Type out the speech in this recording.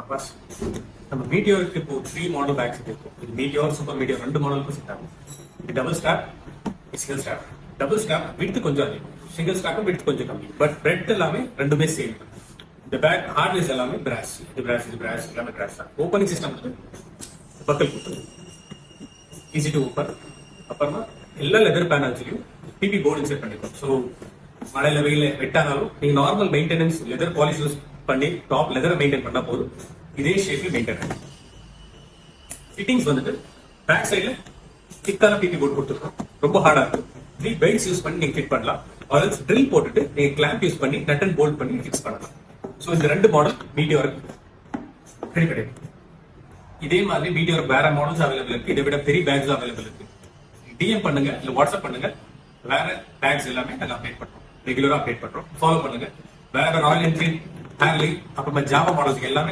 Abbas நம்ம மீட்டியோருக்கு இப்போ 3 model packs இருக்கும். இது மீட்டியோர், சூப்பர் மீட்டியோர் 2 மாடலுக்கும் செட் ஆகும். இது double stop, single stop. Double stop width கொஞ்சம் அதிகம், சிங்கிள் ஸ்டாப்பும் விட்த் கொஞ்சம் கம்மி. பட் பிரெட் எல்லாமே ரெண்டுமே சேம். இந்த பேக் ஹார்ட்னஸ் எல்லாமே பிராஸ். இது பிராஸ் எல்லாமே பிராஸ் தான். ஓப்பனிங் சிஸ்டம் வந்து பக்கல் கொடுத்தது, ஈஸி டு ஓப்பன். அப்புறமா எல்லா லெதர் பேனல்ஸ்லையும் பிபி போர்டு இன்செர்ட் பண்ணிருக்கோம். ஸோ மழையில வெயில வெட்டானாலும் நீங்க normal maintenance leather polish use பண்ணி டாப் லெதரை மெயின்டைன் பண்ணா போதும். இதே ஷேப்ல மெயின்டைன் ஆகும். ஃபிட்டிங்ஸ் வந்துட்டு பேக் சைடுல திக்கான பிபி போர்டு கொடுத்துருக்கோம். ரொம்ப ஹார்டா இருக்கும். 3 பெல்ட்ஸ் யூஸ் பண்ணி நீங்க ஃபிட் பண்ணலாம். ஆல்ஸ் ட்ரில் போட்டுட்டு நீங்க கிளாம்ப் யூஸ் பண்ணி நட் அண்ட் போல்ட் பண்ணி ஃபிக்ஸ் பண்ணலாம். ஸோ இந்த 2 மாடல் மீட்டியோர் ரெடி கிடைக்கும். இதே மாதிரி மீட்டியோர் வேற மாடல்ஸ் அவைலபிள் இருக்கு. இதை விட பெரிய பேக்ஸ் அவைலபிள் இருக்கு. டிஎம் பண்ணுங்க, இல்ல வாட்ஸ்அப் பண்ணுங்க. வேற பேக்ஸ் எல்லாமே நாங்க அப்டேட் பண்றோம், ரெகுலரா அப்டேட் பண்றோம். ஃபாலோ பண்ணுங்க. வேற ராயல் என்ஃபீல்ட், ஹேர்லி, அப்புறமா ஜாவா மாடல்ஸ் எல்லாமே